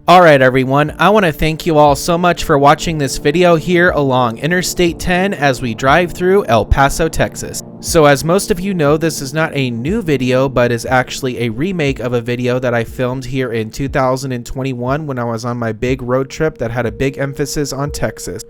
Alright everyone, I want to thank you all so much for watching this video here along Interstate 10 as we drive through El Paso, Texas. So as most of you know, this is not a new video, but is actually a remake of a video that I filmed here in 2021 when I was on my big road trip that had a big emphasis on Texas.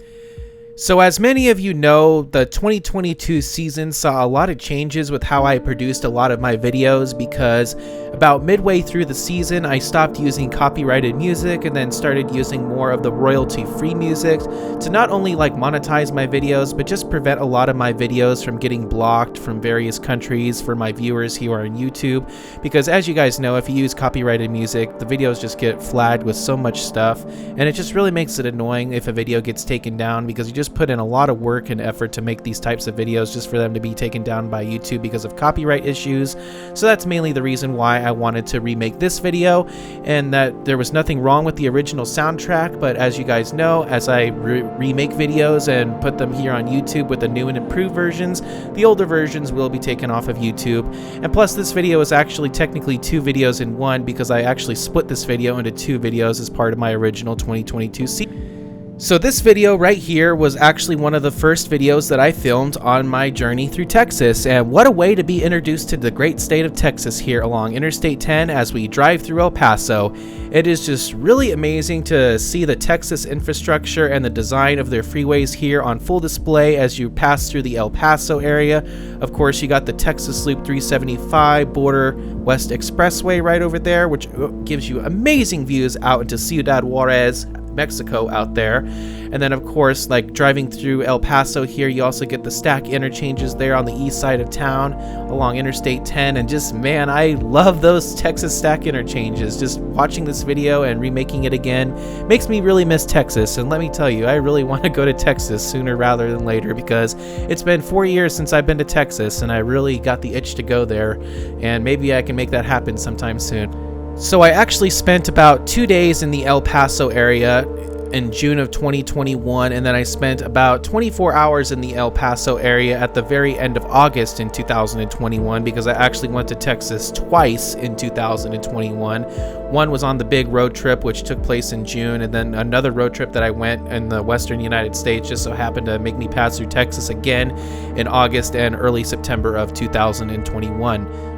So as many of you know, the 2022 season saw a lot of changes with how I produced a lot of my videos, because about midway through the season I stopped using copyrighted music and then started using more of the royalty-free music to not only monetize my videos, but just prevent a lot of my videos from getting blocked from various countries for my viewers here on YouTube. Because as you guys know, if you use copyrighted music, the videos just get flagged with so much stuff, and it just really makes it annoying if a video gets taken down, because you just put in a lot of work and effort to make these types of videos just for them to be taken down by YouTube because of copyright issues. So that's mainly the reason why I wanted to remake this video, and that there was nothing wrong with the original soundtrack, but as you guys know, as I remake videos and put them here on YouTube with the new and improved versions, the older versions will be taken off of YouTube. And plus, this video is actually technically two videos in one, because I actually split this video into two videos as part of my original 2022 season. So this video right here was actually one of the first videos that I filmed on my journey through Texas, and what a way to be introduced to the great state of Texas here along Interstate 10 as we drive through El Paso. It is just really amazing to see the Texas infrastructure and the design of their freeways here on full display as you pass through the El Paso area. Of course, you got the Texas Loop 375 Border West Expressway right over there, which gives you amazing views out into Ciudad Juarez, Mexico out there. And then of course, driving through El Paso here, you also get the stack interchanges there on the east side of town along Interstate 10, and just, man, I love those Texas stack interchanges. Just watching this video and remaking it again makes me really miss Texas, and let me tell you, I really want to go to Texas sooner rather than later, because it's been 4 years since I've been to Texas and I really got the itch to go there, and maybe I can make that happen sometime soon. So I actually spent about 2 days in the El Paso area in June of 2021, and then I spent about 24 hours in the El Paso area at the very end of August in 2021, because I actually went to Texas twice in 2021. One was on the big road trip, which took place in June, and then another road trip that I went in the western United States just so happened to make me pass through Texas again in August and early September of 2021.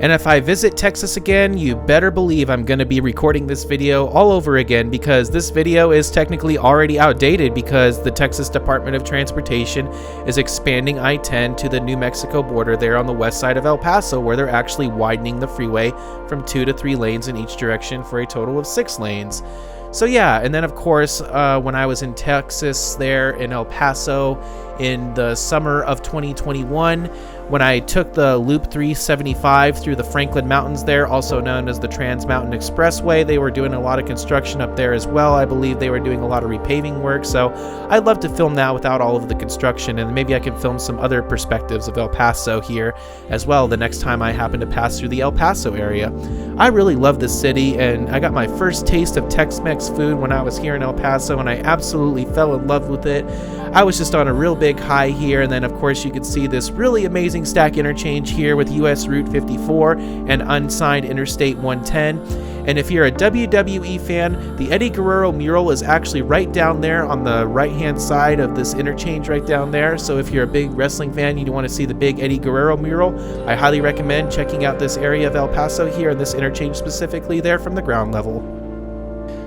And if I visit Texas again, you better believe I'm going to be recording this video all over again, because this video is technically already outdated, because the Texas Department of Transportation is expanding I-10 to the New Mexico border there on the west side of El Paso, where they're actually widening the freeway from 2 to 3 lanes in each direction for a total of 6 lanes. So yeah, and then of course, when I was in Texas there in El Paso in the summer of 2021, when I took the Loop 375 through the Franklin Mountains there, also known as the Trans Mountain Expressway, they were doing a lot of construction up there as well. I believe they were doing a lot of repaving work, so I'd love to film that without all of the construction, and maybe I can film some other perspectives of El Paso here as well the next time I happen to pass through the El Paso area. I really love this city, and I got my first taste of Tex-Mex food when I was here in El Paso, and I absolutely fell in love with it. I was just on a real big high here, and then of course you could see this really amazing stack interchange here with US Route 54 and unsigned Interstate 110. And if you're a WWE fan, the Eddie Guerrero mural is actually right down there on the right hand side of this interchange right down there. So if you're a big wrestling fan, you want to see the big Eddie Guerrero mural, I highly recommend checking out this area of El Paso here, and this interchange specifically there from the ground level.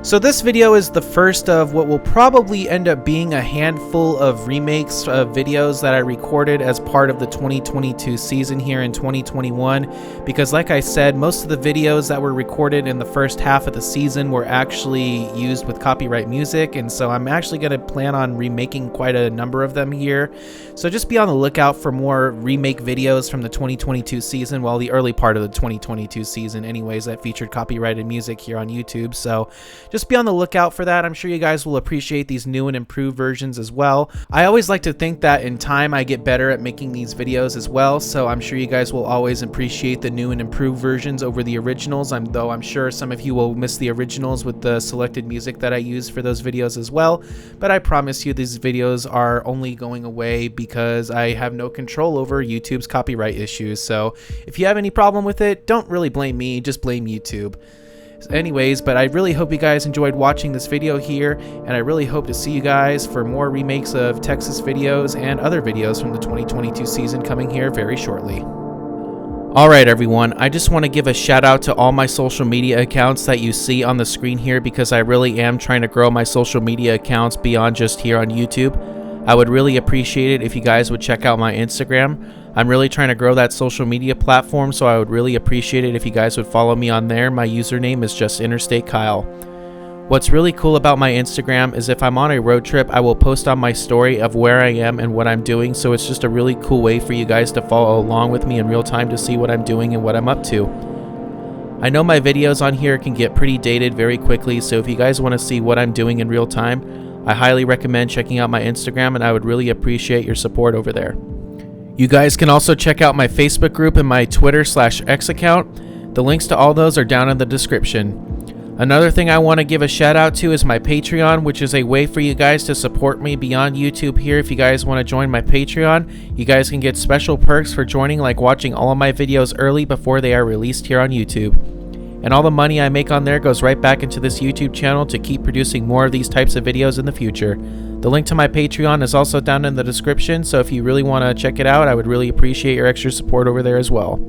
So this video is the first of what will probably end up being a handful of remakes of videos that I recorded as part of the 2022 season here in 2021, because like I said, most of the videos that were recorded in the first half of the season were actually used with copyright music, and so I'm actually going to plan on remaking quite a number of them here. So just be on the lookout for more remake videos from the 2022 season, well, the early part of the 2022 season anyways, that featured copyrighted music here on YouTube. So just be on the lookout for that. I'm sure you guys will appreciate these new and improved versions as well. I always like to think that in time I get better at making these videos as well, so I'm sure you guys will always appreciate the new and improved versions over the originals, though I'm sure some of you will miss the originals with the selected music that I use for those videos as well. But I promise you these videos are only going away because I have no control over YouTube's copyright issues. So if you have any problem with it, don't really blame me, just blame YouTube. Anyways, but I really hope you guys enjoyed watching this video here, and I really hope to see you guys for more remakes of Texas videos and other videos from the 2022 season coming here very shortly. Alright everyone, I just want to give a shout out to all my social media accounts that you see on the screen here, because I really am trying to grow my social media accounts beyond just here on YouTube. I would really appreciate it if you guys would check out my Instagram. I'm really trying to grow that social media platform, so I would really appreciate it if you guys would follow me on there. My username is just InterstateKyle. What's really cool about my Instagram is if I'm on a road trip, I will post on my story of where I am and what I'm doing, so it's just a really cool way for you guys to follow along with me in real time to see what I'm doing and what I'm up to. I know my videos on here can get pretty dated very quickly, so if you guys want to see what I'm doing in real time, I highly recommend checking out my Instagram, and I would really appreciate your support over there. You guys can also check out my Facebook group and my Twitter/X account. The links to all those are down in the description. Another thing I want to give a shout out to is my Patreon, which is a way for you guys to support me beyond YouTube here. If you guys want to join my Patreon, you guys can get special perks for joining, like watching all of my videos early before they are released here on YouTube. And all the money I make on there goes right back into this YouTube channel to keep producing more of these types of videos in the future. The link to my Patreon is also down in the description, so if you really want to check it out, I would really appreciate your extra support over there as well.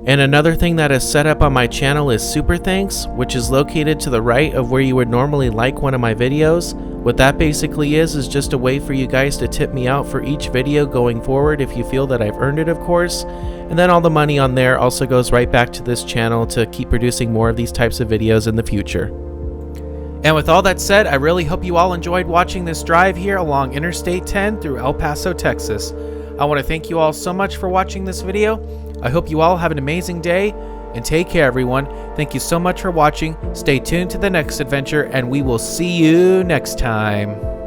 And another thing that is set up on my channel is Super Thanks, which is located to the right of where you would normally like one of my videos. What that basically is just a way for you guys to tip me out for each video going forward if you feel that I've earned it, of course. And then all the money on there also goes right back to this channel to keep producing more of these types of videos in the future. And with all that said, I really hope you all enjoyed watching this drive here along Interstate 10 through El Paso, Texas. I want to thank you all so much for watching this video. I hope you all have an amazing day, and take care everyone. Thank you so much for watching. Stay tuned to the next adventure, and we will see you next time.